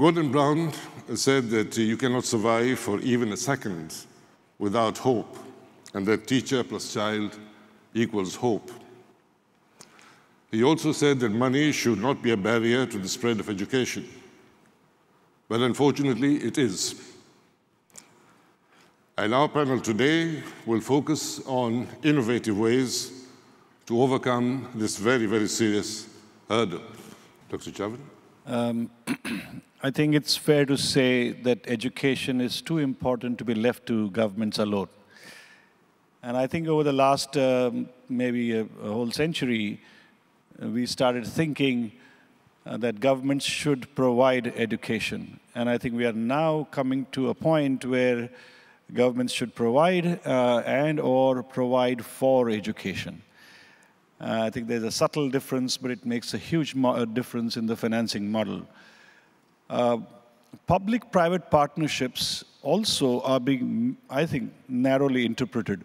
Gordon Brown said that you cannot survive for even a second without hope, and that teacher plus child equals hope. He also said that money should not be a barrier to the spread of education. But unfortunately, it is. And our panel today will focus on innovative ways to overcome this very, very serious hurdle. Dr. Javed? I think it's fair to say that education is too important to be left to governments alone. And I think over the last maybe a whole century, we started thinking that governments should provide education. And I think we are now coming to a point where governments should provide and or provide for education. I think there's a subtle difference, but it makes a huge difference in the financing model. Public-private partnerships also are being, I think, narrowly interpreted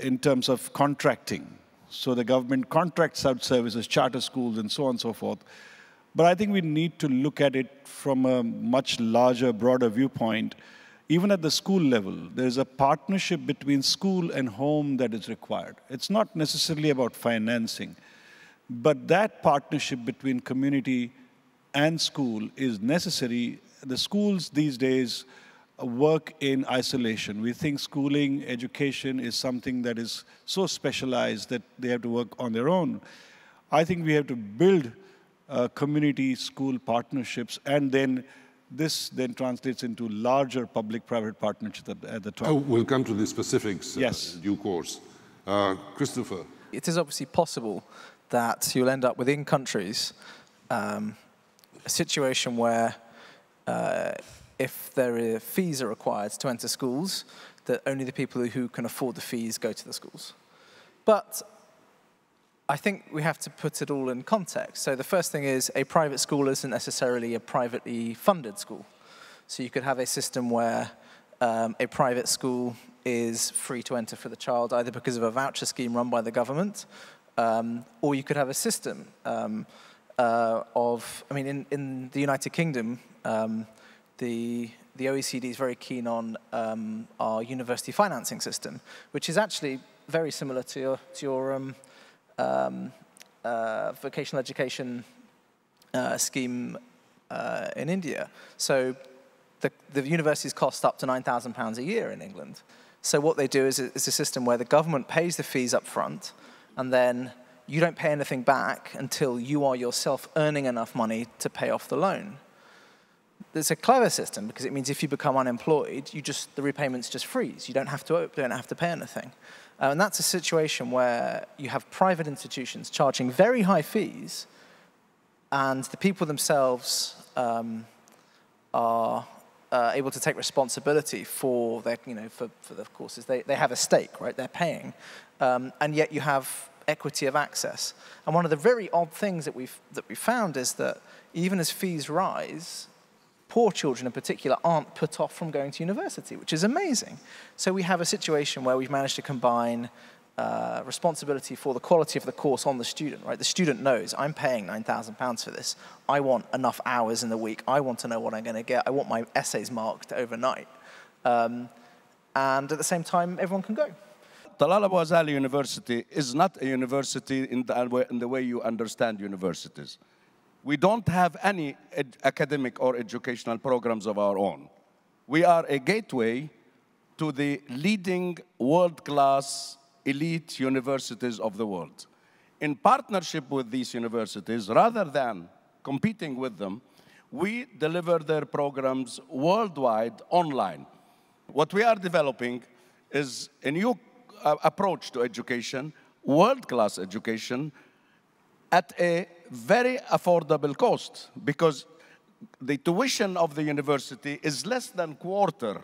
in terms of contracting. So the government contracts out services, charter schools, and so on and so forth. But I think we need to look at it from a much larger, broader viewpoint. Even at the school level, there's a partnership between school and home that is required. It's not necessarily about financing, but that partnership between community and school is necessary. The schools these days work in isolation. We think schooling, education is something that is so specialized that they have to work on their own. I think we have to build community-school partnerships, and then this then translates into larger public-private partnerships at the top. We'll come to the specifics yes. in due course. Christopher. It is obviously possible that you'll end up within countries a situation where if fees are required to enter schools, that only the people who can afford the fees go to the schools. But I think we have to put it all in context. So the first thing is a private school isn't necessarily a privately funded school. So you could have a system where a private school is free to enter for the child, either because of a voucher scheme run by the government, or you could have a system in the United Kingdom, the OECD is very keen on our university financing system, which is actually very similar to your vocational education scheme in India. So the universities cost up to £9,000 a year in England. So what they do is it's a system where the government pays the fees up front, and then you don't pay anything back until you are yourself earning enough money to pay off the loan. It's a clever system because it means if you become unemployed, the repayments just freeze. You don't have to pay anything. And that's a situation where you have private institutions charging very high fees, and the people themselves are able to take responsibility for their, for the courses. They have a stake, right? They're paying, and yet you have equity of access. And one of the very odd things that we found is that even as fees rise, poor children in particular aren't put off from going to university, which is amazing. So we have a situation where we've managed to combine responsibility for the quality of the course on the student, right? The student knows, I'm paying £9,000 for this. I want enough hours in the week. I want to know what I'm going to get. I want my essays marked overnight. And at the same time, everyone can go. Talal Abu Azali University is not a university in the way you understand universities. We don't have any academic or educational programs of our own. We are a gateway to the leading world-class elite universities of the world. In partnership with these universities, rather than competing with them, we deliver their programs worldwide online. What we are developing is a new approach to education, world-class education, at a very affordable cost, because the tuition of the university is less than a quarter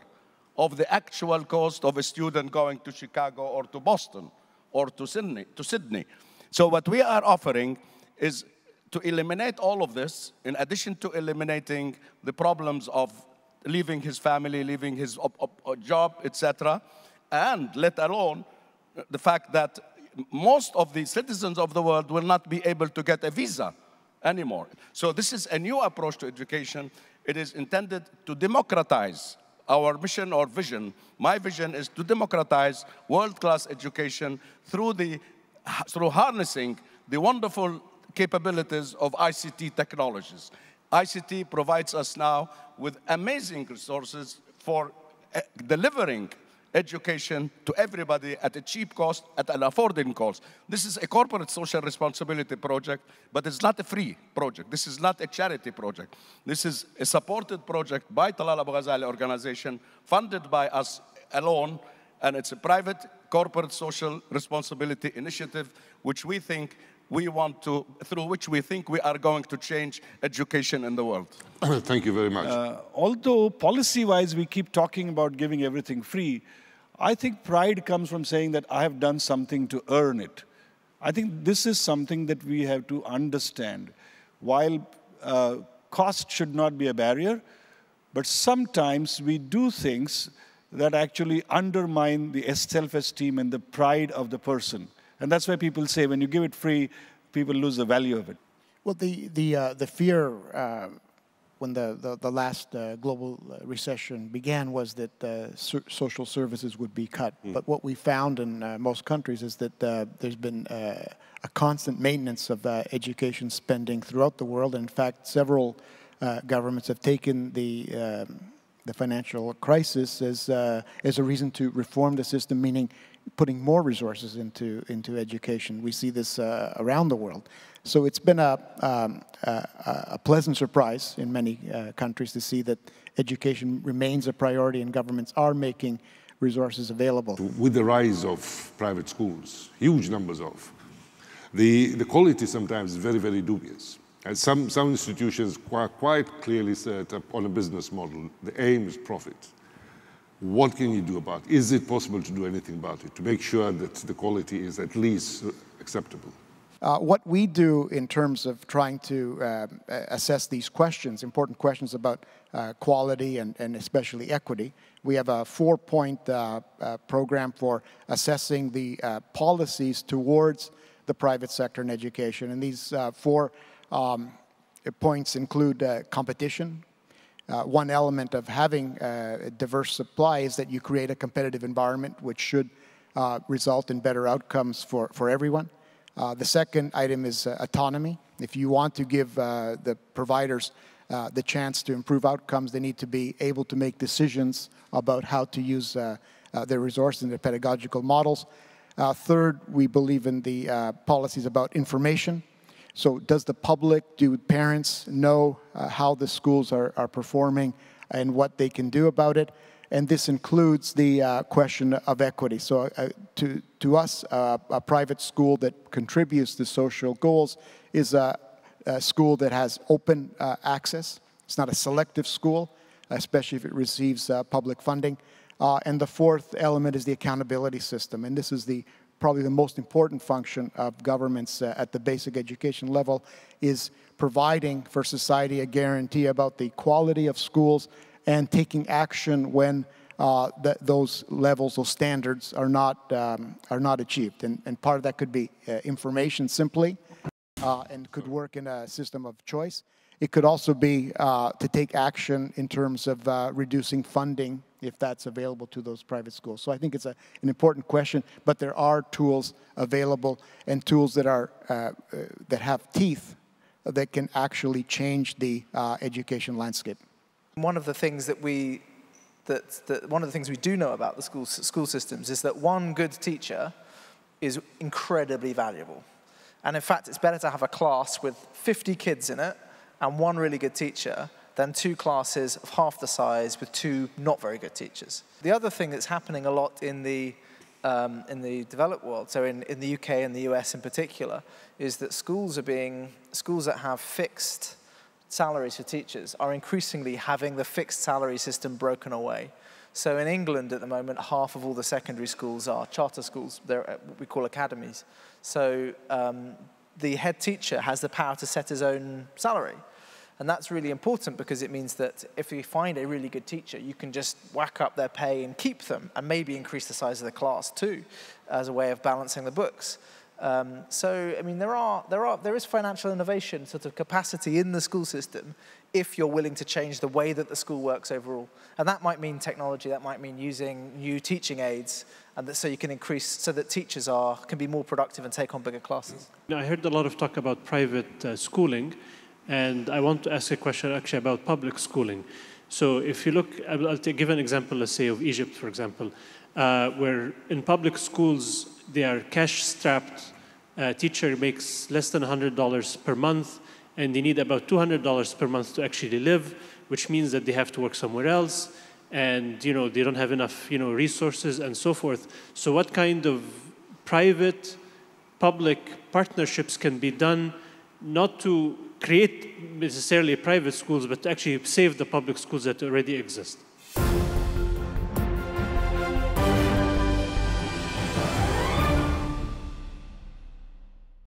of the actual cost of a student going to Chicago or to Boston or to Sydney. So what we are offering is to eliminate all of this, in addition to eliminating the problems of leaving his family, leaving his job, etc., and let alone the fact that most of the citizens of the world will not be able to get a visa anymore. So this is a new approach to education. It is intended to democratize our mission or vision. My vision is to democratize world-class education through harnessing the wonderful capabilities of ICT technologies. ICT provides us now with amazing resources for delivering education to everybody at a cheap cost, at an affordable cost. This is a corporate social responsibility project, but it's not a free project. This is not a charity project. This is a supported project by Talal Abu Ghazali organization, funded by us alone, and it's a private corporate social responsibility initiative, which we think through which we think we are going to change education in the world. Thank you very much. Although policy-wise we keep talking about giving everything free, I think pride comes from saying that I have done something to earn it. I think this is something that we have to understand. While cost should not be a barrier, but sometimes we do things that actually undermine the self-esteem and the pride of the person. And that's why people say when you give it free, people lose the value of it. Well, the fear when the last global recession began was that social services would be cut. But what we found in most countries is that there's been a constant maintenance of education spending throughout the world. And in fact, several governments have taken the financial crisis as a reason to reform the system, meaning putting more resources into education. We see this around the world. So it's been a pleasant surprise in many countries to see that education remains a priority and governments are making resources available. With the rise of private schools, huge numbers of, the quality sometimes is very, very dubious. And some institutions quite clearly set up on a business model. The aim is profit. What can you do about it? Is it possible to do anything about it to make sure that the quality is at least acceptable? What we do in terms of trying to assess these questions, important questions about quality and especially equity, we have a 4-point program for assessing the policies towards the private sector in education. And these 4 points include competition. One element of having a diverse supply is that you create a competitive environment which should result in better outcomes for everyone. The second item is autonomy. If you want to give the providers the chance to improve outcomes, they need to be able to make decisions about how to use their resources and their pedagogical models. Third, we believe in the policies about information. So does the public, do parents know how the schools are performing and what they can do about it? And this includes the question of equity. So to us, a private school that contributes to social goals is a school that has open access. It's not a selective school, especially if it receives public funding. And the fourth element is the accountability system. And this is probably the most important function of governments at the basic education level, is providing for society a guarantee about the quality of schools and taking action when those levels, those standards are not achieved. And part of that could be information simply, and could work in a system of choice. It could also be to take action in terms of reducing funding if that's available to those private schools. So I think it's an important question, but there are tools available and tools that are that have teeth that can actually change the education landscape. One of the things that we do know about the school systems is that one good teacher is incredibly valuable. And in fact, it's better to have a class with 50 kids in it and one really good teacher than 2 classes of half the size with 2 not very good teachers. The other thing that's happening a lot in the developed world, so in the UK and the US in particular, is that schools that have fixed salaries for teachers are increasingly having the fixed salary system broken away. So in England at the moment, half of all the secondary schools are charter schools. They're what we call academies. So the head teacher has the power to set his own salary. And that's really important because it means that if you find a really good teacher, you can just whack up their pay and keep them and maybe increase the size of the class too as a way of balancing the books. So, I mean, there is financial innovation sort of capacity in the school system if you're willing to change the way that the school works overall. And that might mean technology, that might mean using new teaching aids, and that, so you can increase, so that teachers can be more productive and take on bigger classes. Now, I heard a lot of talk about private schooling, and I want to ask a question actually about public schooling. So if you look, I'll give an example, let's say, of Egypt, for example, where in public schools, they are cash-strapped. A teacher makes less than $100 per month, and they need about $200 per month to actually live, which means that they have to work somewhere else, and they don't have enough resources and so forth. So what kind of private-public partnerships can be done, not to create necessarily private schools, but to actually save the public schools that already exist?